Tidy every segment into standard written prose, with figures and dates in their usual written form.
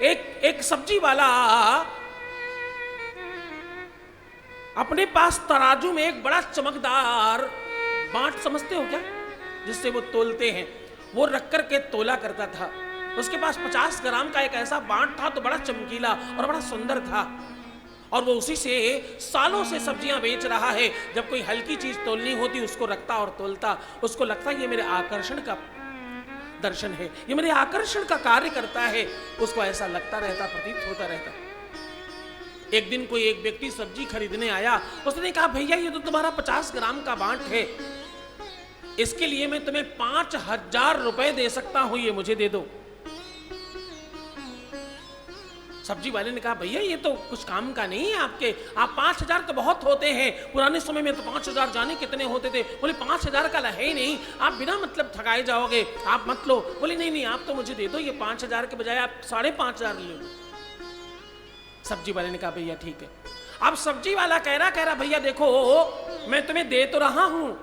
एक सब्जी वाला अपने पास तराजू में एक बड़ा चमकदार बांट, समझते हो क्या, जिससे वो तोलते हैं, वो रख कर के तोला करता था। उसके पास 50 ग्राम का एक ऐसा बांट था, तो बड़ा चमकीला और बड़ा सुंदर था, और वो उसी से सालों से सब्जियां बेच रहा है। जब कोई हल्की चीज तोलनी होती उसको रखता और तोलता, उसको लगता ये मेरे आकर्षण का दर्शन है, ये मेरे आकर्षण का कार्य करता है, उसको ऐसा लगता रहता, प्रतीत होता रहता। एक दिन कोई एक व्यक्ति सब्जी खरीदने आया, उसने कहा भैया ये तो तुम्हारा 50 ग्राम का बांट है, इसके लिए मैं तुम्हें 5000 रुपए दे सकता हूं, ये मुझे दे दो। सब्जी वाले ने कहा भैया ये तो कुछ काम का नहीं है आपके, आप 5000 तो बहुत होते हैं, पुराने समय में तो 5000 जाने कितने होते थे। बोले 5000 का है ही नहीं, आप बिना मतलब ठगाए जाओगे, आप मत लो। बोले नहीं नहीं आप तो मुझे दे दो, ये 5000 के बजाय आप 5500 ले लो। सब्जी वाले ने कहा भैया ठीक है। अब सब्जी वाला कह रहा भैया देखो मैं तुम्हें दे तो रहा हूं,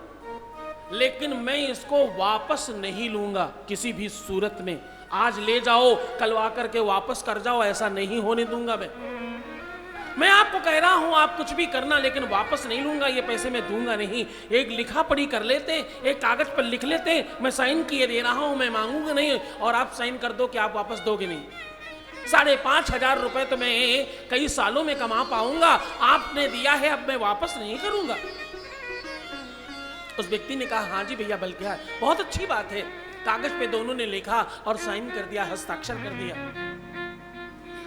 लेकिन मैं इसको वापस नहीं लूंगा किसी भी सूरत में। आज ले जाओ, कल आकर के वापस कर जाओ, ऐसा नहीं होने दूंगा मैं आपको कह रहा हूं आप कुछ भी करना, लेकिन वापस नहीं लूंगा, ये पैसे मैं दूंगा नहीं। एक लिखा पढ़ी कर लेते, एक कागज पर लिख लेते, मैं साइन किए दे रहा हूं, मैं मांगूंगा नहीं, और आप साइन कर दो कि आप वापस दोगे नहीं। 5500 रुपए तो मैं कई सालों में कमा पाऊंगा, आपने दिया है, अब मैं वापस नहीं करूंगा। उस व्यक्ति ने कहा हाँ जी भैया, बल्कि बहुत अच्छी बात है। कागज पे दोनों ने लिखा और साइन कर दिया, हस्ताक्षर कर दिया।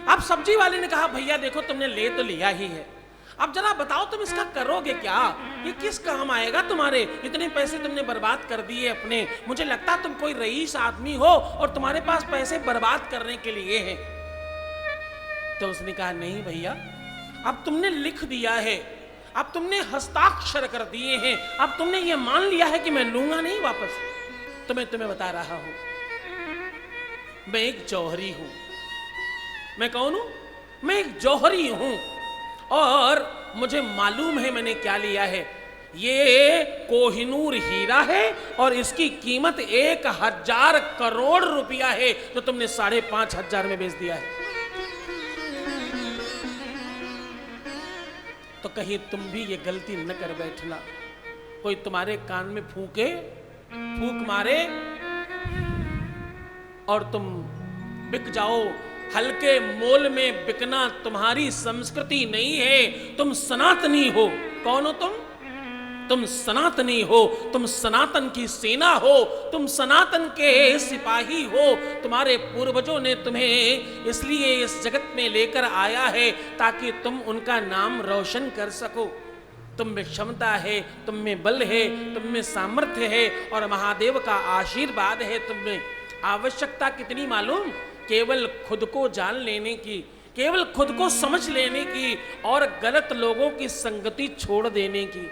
अब सब्जी वाले ने कहा भैया देखो तुमने ले तो लिया ही है, अब जरा बताओ तुम इसका करोगे क्या, ये किस काम आएगा तुम्हारे, इतने पैसे तुमने बर्बाद कर दिए अपने। मुझे लगता तुम कोई रईस आदमी हो और तुम्हारे पास पैसे बर्बाद करने के लिए है। तो उसने कहा नहीं भैया, अब तुमने लिख दिया है, अब तुमने हस्ताक्षर कर दिए हैं, अब तुमने ये मान लिया है कि मैं लूंगा नहीं वापस, तो मैं तुम्हें बता रहा हूं मैं एक जौहरी हूं। मैं कौन हूं? मैं एक जौहरी हूं, और मुझे मालूम है मैंने क्या लिया है। ये कोहिनूर हीरा है और इसकी कीमत 1000 करोड़ रुपया है, जो तुमने 5500 में बेच दिया है। तो कहीं तुम भी ये गलती न कर बैठना, कोई तुम्हारे कान में फूक मारे और तुम बिक जाओ। हल्के मोल में बिकना तुम्हारी संस्कृति नहीं है, तुम सनातनी हो। कौन हो तुम सनातनी हो, तुम सनातन की सेना हो, तुम सनातन के सिपाही हो। तुम्हारे पूर्वजों ने तुम्हें इसलिए इस जगत में लेकर आया है ताकि तुम उनका नाम रोशन कर सको। तुम में क्षमता है, तुम में बल है, तुम में सामर्थ्य है, और महादेव का आशीर्वाद है तुम में। आवश्यकता कितनी मालूम? केवल खुद को जान लेने की, केवल खुद को समझ लेने की, और गलत लोगों की संगति छोड़ देने की।